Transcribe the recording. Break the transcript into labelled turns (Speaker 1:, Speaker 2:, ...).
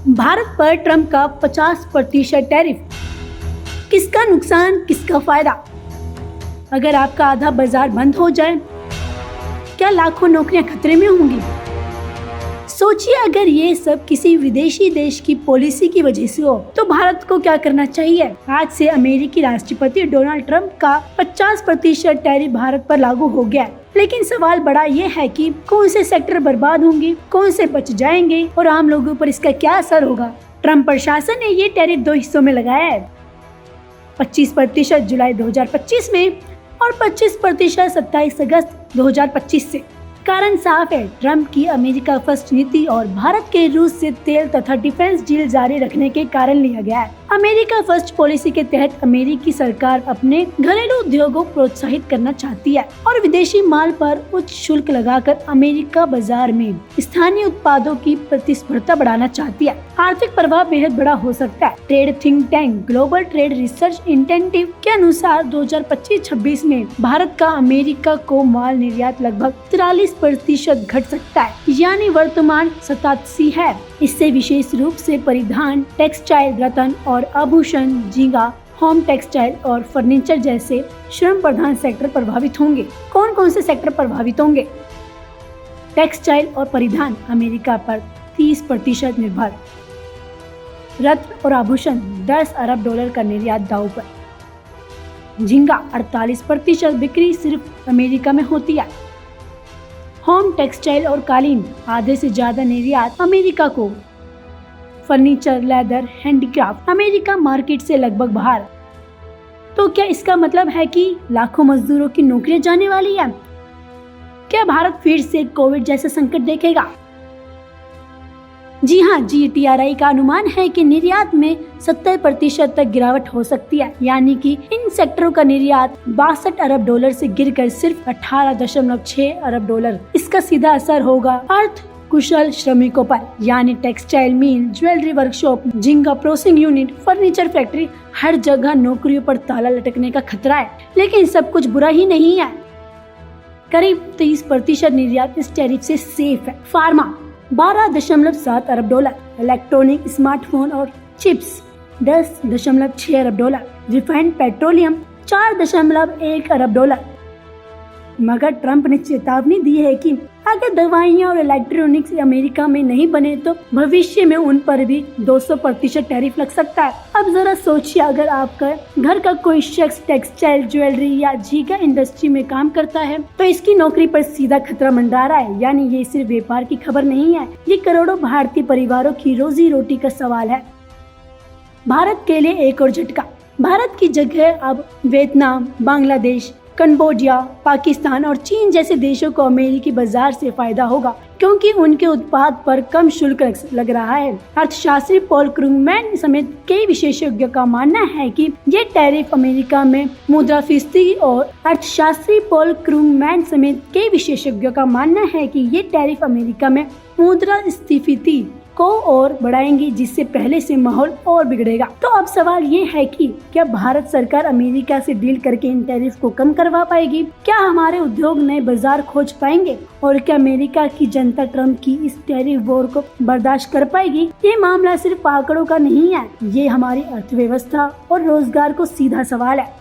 Speaker 1: भारत पर ट्रंप का 50% टैरिफ, किसका नुकसान किसका फायदा? अगर आपका आधा बाजार बंद हो जाए, क्या लाखों नौकरियां खतरे में होंगी? सोचिए, अगर ये सब किसी विदेशी देश की पॉलिसी की वजह से हो तो भारत को क्या करना चाहिए? आज से अमेरिकी राष्ट्रपति डोनाल्ड ट्रंप का 50% टैरिफ भारत पर लागू हो गया है। लेकिन सवाल बड़ा ये है कि कौन से सेक्टर बर्बाद होंगे, कौन से बच जाएंगे और आम लोगों पर इसका क्या असर होगा? ट्रंप प्रशासन ने ये टैरिफ 2 हिस्सों में लगाया है, 25% जुलाई 2025 में और 25% 27 अगस्त 2025 से। कारण साफ है, ट्रंप की अमेरिका फर्स्ट नीति और भारत के रूस से तेल तथा डिफेंस डील जारी रखने के कारण लिया गया है। अमेरिका फर्स्ट पॉलिसी के तहत अमेरिकी सरकार अपने घरेलू उद्योगों को प्रोत्साहित करना चाहती है और विदेशी माल पर उच्च शुल्क लगाकर अमेरिका बाजार में स्थानीय उत्पादों की प्रतिस्पर्धा बढ़ाना चाहती है। आर्थिक प्रभाव बेहद बड़ा हो सकता है। Trade think tank global trade research initiative के अनुसार 2025-26 में भारत का अमेरिका को माल निर्यात लगभग 43% घट सकता है, यानी वर्तमान 87 है। इससे विशेष रूप से परिधान, टेक्सटाइल, रत्न और आभूषण, झींगा, होम टेक्सटाइल और फर्नीचर जैसे श्रम प्रधान सेक्टर प्रभावित होंगे। कौन कौन से सेक्टर प्रभावित होंगे? टेक्सटाइल और परिधान अमेरिका पर 30% निर्भर। रत्न और आभूषण $10 अरब का निर्यात दांव पर। झींगा 48% बिक्री सिर्फ अमेरिका में होती है। होम टेक्सटाइल और कालीन आधे से ज्यादा निर्यात अमेरिका को। Furniture, leather, handicraft America market से लगभग बाहर। तो क्या इसका मतलब है कि लाखों मजदूरों की नौकरियां जाने वाली है? क्या भारत फिर से कोविड जैसा संकट देखेगा? जी हाँ, GTRI का अनुमान है कि निर्यात में 70% तक गिरावट हो सकती है, यानी कि इन सेक्टरों का निर्यात $62 अरब से गिरकर सिर्फ $18.6 अरब। इसका सीधा असर होगा अर्ध कुशल श्रमिकों पर, यानी टेक्सटाइल मिल, ज्वेलरी वर्कशॉप, झींगा प्रोसेसिंग यूनिट, फर्नीचर फैक्ट्री, हर जगह नौकरियों पर ताला लटकने का खतरा है। लेकिन सब कुछ बुरा ही नहीं है। करीब 30% निर्यात इस टैरिफ से सेफ है। फार्मा $12.7 अरब, इलेक्ट्रॉनिक, स्मार्टफोन और चिप्स $10.6 अरब, रिफाइंड पेट्रोलियम $4.1 अरब। मगर ट्रंप ने चेतावनी दी है कि अगर दवाइयाँ और इलेक्ट्रॉनिक्स अमेरिका में नहीं बने तो भविष्य में उन पर भी 200% टैरिफ लग सकता है। अब जरा सोचिए, अगर आपका घर का कोई शख्स टेक्सटाइल, ज्वेलरी या झींगा इंडस्ट्री में काम करता है तो इसकी नौकरी पर सीधा खतरा मंडरा रहा है। यानी ये सिर्फ व्यापार की खबर नहीं है, ये करोड़ों भारतीय परिवारों की रोजी रोटी का सवाल है। भारत के लिए एक और झटका। भारत की जगह अब वियतनाम, बांग्लादेश, कंबोडिया, पाकिस्तान और चीन जैसे देशों को अमेरिकी बाजार से फायदा होगा, क्योंकि उनके उत्पाद पर कम शुल्क लग रहा है। अर्थशास्त्री पॉल क्रुगमैन समेत कई विशेषज्ञों का मानना है कि ये टैरिफ अमेरिका में मुद्रास्फीति और अर्थशास्त्री पॉल क्रुगमैन समेत कई विशेषज्ञों का मानना है कि ये टैरिफ अमेरिका में मुद्रास्फीति को और बढ़ाएंगी, जिससे पहले से माहौल और बिगड़ेगा। तो अब सवाल ये है कि क्या भारत सरकार अमेरिका से डील करके इन टैरिफ को कम करवा पाएगी? क्या हमारे उद्योग नए बाजार खोज पाएंगे? और क्या अमेरिका की जनता ट्रंप की इस टैरिफ वॉर को बर्दाश्त कर पाएगी? ये मामला सिर्फ आंकड़ों का नहीं है, ये हमारी अर्थव्यवस्था और रोजगार को सीधा सवाल है।